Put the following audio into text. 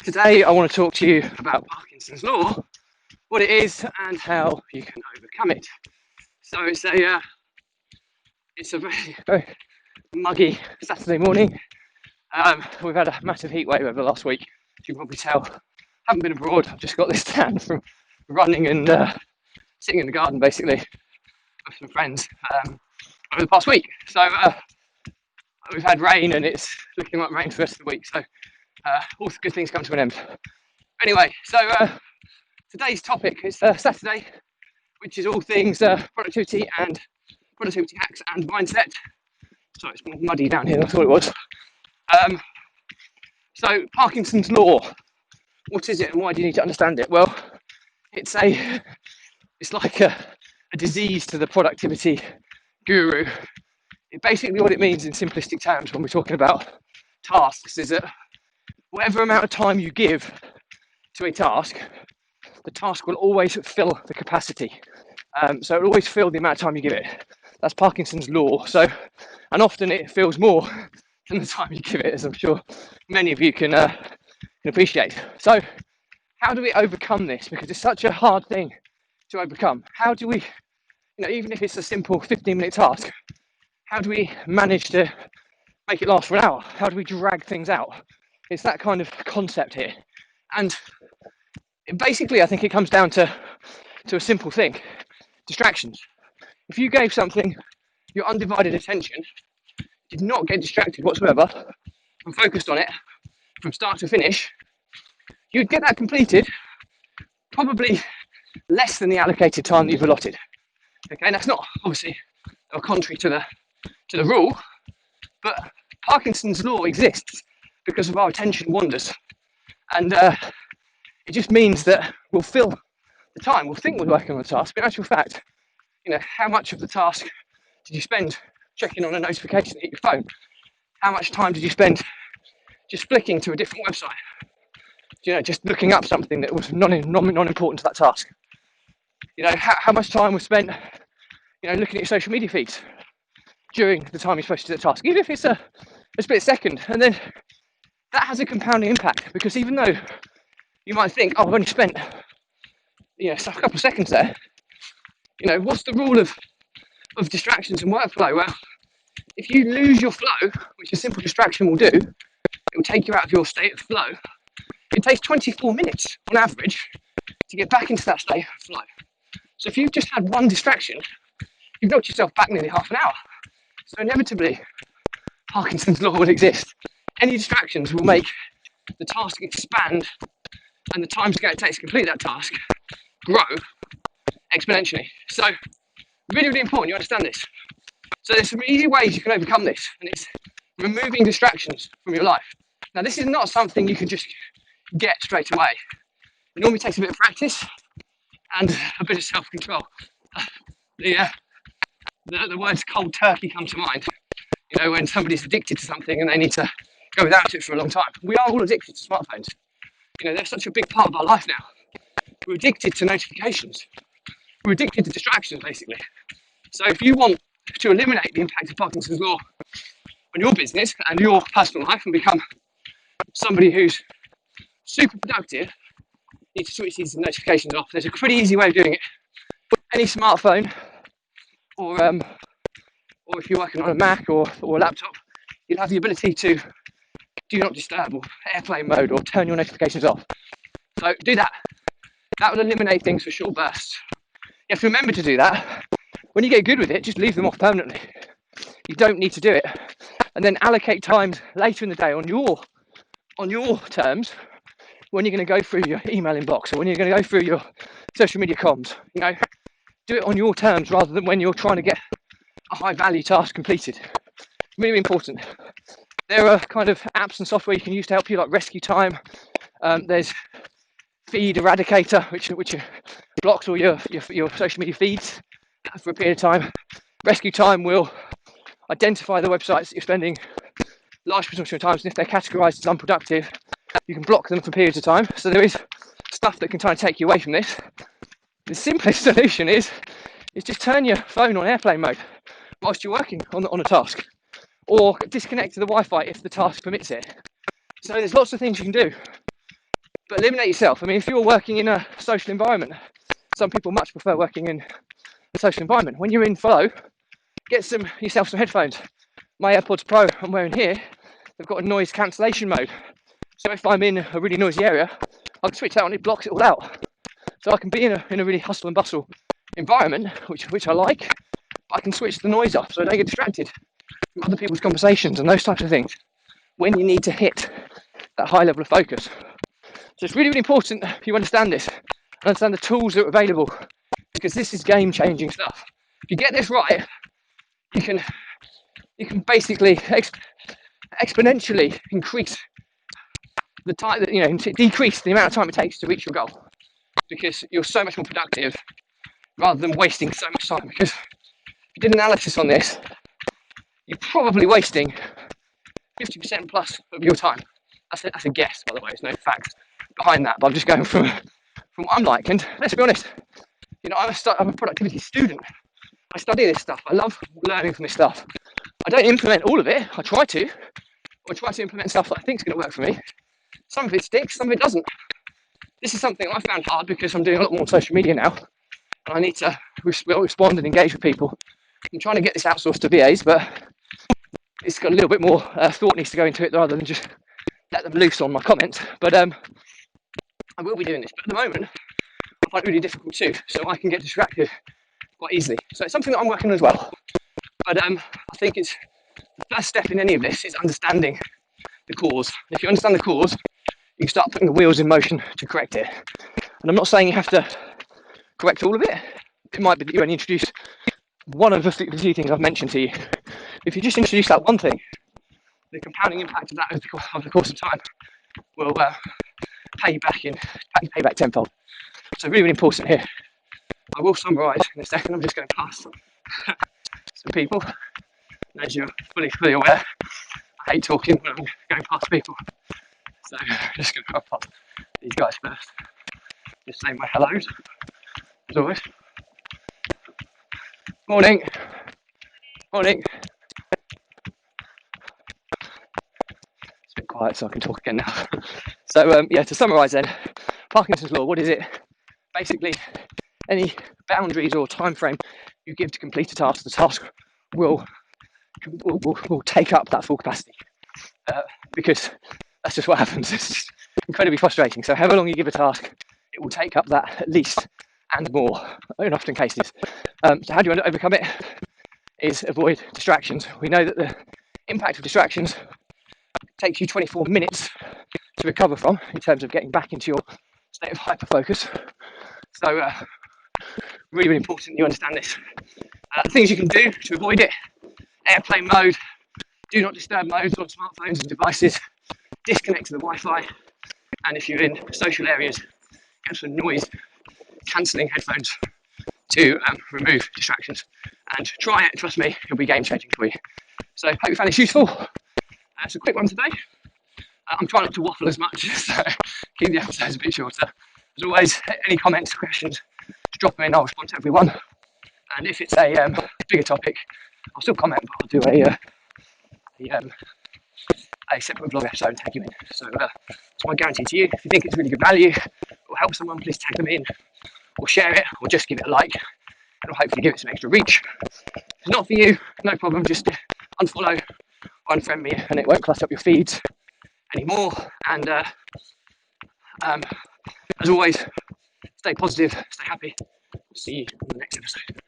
Today I want to talk to you about Parkinson's Law, what it is and how you can overcome it. So it's a very muggy Saturday morning. We've had a massive heat wave over the last week, as you can probably tell. Haven't been abroad, I've just got this tan from running and sitting in the garden basically with some friends over the past week. So we've had rain and it's looking like rain for the rest of the week, so all good things come to an end. Anyway, so today's topic is Saturday, which is all things productivity hacks and mindset. Sorry, it's more muddy down here than I thought it was. So Parkinson's Law, what is it and why do you need to understand it? Well, it's like a disease to the productivity guru. Basically what it means in simplistic terms when we're talking about tasks is that whatever amount of time you give to a task, the task will always fill the capacity. So it'll always fill the amount of time you give it. That's Parkinson's Law. So, and often it fills more than the time you give it, as I'm sure many of you can appreciate. So how do we overcome this? Because it's such a hard thing to overcome. How do we, even if it's a simple 15-minute task, how do we manage to make it last for an hour? How do we drag things out? It's that kind of concept here. And basically, I think it comes down to a simple thing: distractions. If you gave something your undivided attention, did not get distracted whatsoever, and focused on it from start to finish, you'd get that completed probably less than the allocated time that you've allotted. Okay, and that's not obviously contrary to the rule, but Parkinson's Law exists because of our attention wanders, and it just means that we'll fill the time. We'll think we're working on a task, but in actual fact, how much of the task did you spend checking on a notification that hit your phone? How much time did you spend just flicking to a different website? Just looking up something that was non-important to that task. How much time was spent, looking at your social media feeds during the time you're supposed to do the task, even if it's a split second. And then that has a compounding impact, because even though you might think, I've only spent a couple of seconds there, what's the rule of distractions and workflow? Well, if you lose your flow, which a simple distraction will do, it will take you out of your state of flow. It takes 24 minutes on average to get back into that state of flow. So if you've just had one distraction, you've knocked yourself back nearly half an hour. So inevitably, Parkinson's Law will exist. Any distractions will make the task expand and the time scale it takes to complete that task grow exponentially. So really, really important you understand this. So there's some easy ways you can overcome this, and it's removing distractions from your life. Now, this is not something you can just get straight away. It normally takes a bit of practice and a bit of self-control. The words cold turkey come to mind. When somebody's addicted to something and they need to go without it for a long time. We are all addicted to smartphones. They're such a big part of our life now. We're addicted to notifications. We're addicted to distractions, basically. So if you want to eliminate the impact of Parkinson's Law on your business and your personal life and become somebody who's super productive, you need to switch these notifications off. There's a pretty easy way of doing it. Any smartphone, or if you're working on a Mac or a laptop, you'll have the ability to do not disturb or airplane mode or turn your notifications off. So do that. That will eliminate things for short bursts. You have to remember to do that. When you get good with it, just leave them off permanently. You don't need to do it. And then allocate times later in the day on your terms, when you're going to go through your email inbox or when you're going to go through your social media comms. Do it on your terms rather than when you're trying to get a high value task completed. Really important. There are kind of apps and software you can use to help you, like Rescue Time. There's Feed Eradicator, which blocks all your social media feeds for a period of time. Rescue Time will identify the websites that you're spending large proportion of times, and if they're categorized as unproductive, you can block them for periods of time. So there is stuff that can try and take you away from this. The simplest solution is just turn your phone on airplane mode whilst you're working on a task, or disconnect to the Wi-Fi if the task permits it. So there's lots of things you can do, but eliminate yourself. I mean, if you're working in a social environment, some people much prefer working in a social environment. When you're in flow, get yourself some headphones. My AirPods Pro I'm wearing here, they've got a noise cancellation mode. So if I'm in a really noisy area, I can switch that on, it blocks it all out. So I can be in a really hustle and bustle environment, which I like, but I can switch the noise off so I don't get distracted from other people's conversations and those types of things when you need to hit that high level of focus. So it's really, really important that you understand this, understand the tools that are available, because this is game-changing stuff. If you get this right, you can basically exponentially increase the time that, decrease the amount of time it takes to reach your goal, because you're so much more productive rather than wasting so much time. Because if you did an analysis on this, you're probably wasting 50% plus of your time. That's a guess, by the way. There's no facts behind that, but I'm just going from what I'm like. And let's be honest, I'm a productivity student. I study this stuff. I love learning from this stuff. I don't implement all of it. I try to implement stuff that I think is going to work for me. Some of it sticks, some of it doesn't. This is something I found hard because I'm doing a lot more on social media now, and I need to respond and engage with people. I'm trying to get this outsourced to VAs, but it's got a little bit more thought needs to go into it rather than just let them loose on my comments. But I will be doing this. But at the moment, I find it really difficult too, so I can get distracted quite easily. So it's something that I'm working on as well. But I think it's the first step in any of this is understanding the cause. If you understand the cause, you can start putting the wheels in motion to correct it. And I'm not saying you have to correct all of it. It might be that you only introduce one of the few things I've mentioned to you. If you just introduce that one thing, the compounding impact of that over the course of time will pay you back tenfold. So really, really important here. I will summarise in a second. I'm just going past some people. And as you're fully aware, I hate talking when I'm going past people. So I'm just going to go past these guys first. Just say my hellos, as always. Morning. It's a bit quiet so I can talk again now. So to summarise then, Parkinson's Law, what is it? Basically, any boundaries or time frame you give to complete a task, the task will take up that full capacity, because that's just what happens. It's incredibly frustrating. So however long you give a task, it will take up that at least and more in often cases. So how do you overcome it? Is avoid distractions. We know that the impact of distractions takes you 24 minutes to recover from in terms of getting back into your state of hyper-focus. So really, really important you understand this. Things you can do to avoid it: airplane mode, do not disturb modes on smartphones and devices, disconnect to the Wi-Fi, and if you're in social areas, get some noise cancelling headphones to remove distractions. And try it, trust me, it'll be game changing for you. So hope you found this useful. It's a quick one today. I'm trying not to waffle as much, so keep the episodes a bit shorter. As always, any comments, questions, just drop them in, I'll respond to everyone. And if it's a bigger topic, I'll still comment, but I'll do a separate vlog episode and tag you in. So it's my guarantee to you. If you think it's really good value or help someone, please tag them in or share it or just give it a like. It'll hopefully give it some extra reach. If it's not for you, no problem, just unfollow or unfriend me and it won't clutter up your feeds anymore. And as always, stay positive, stay happy. See you on the next episode.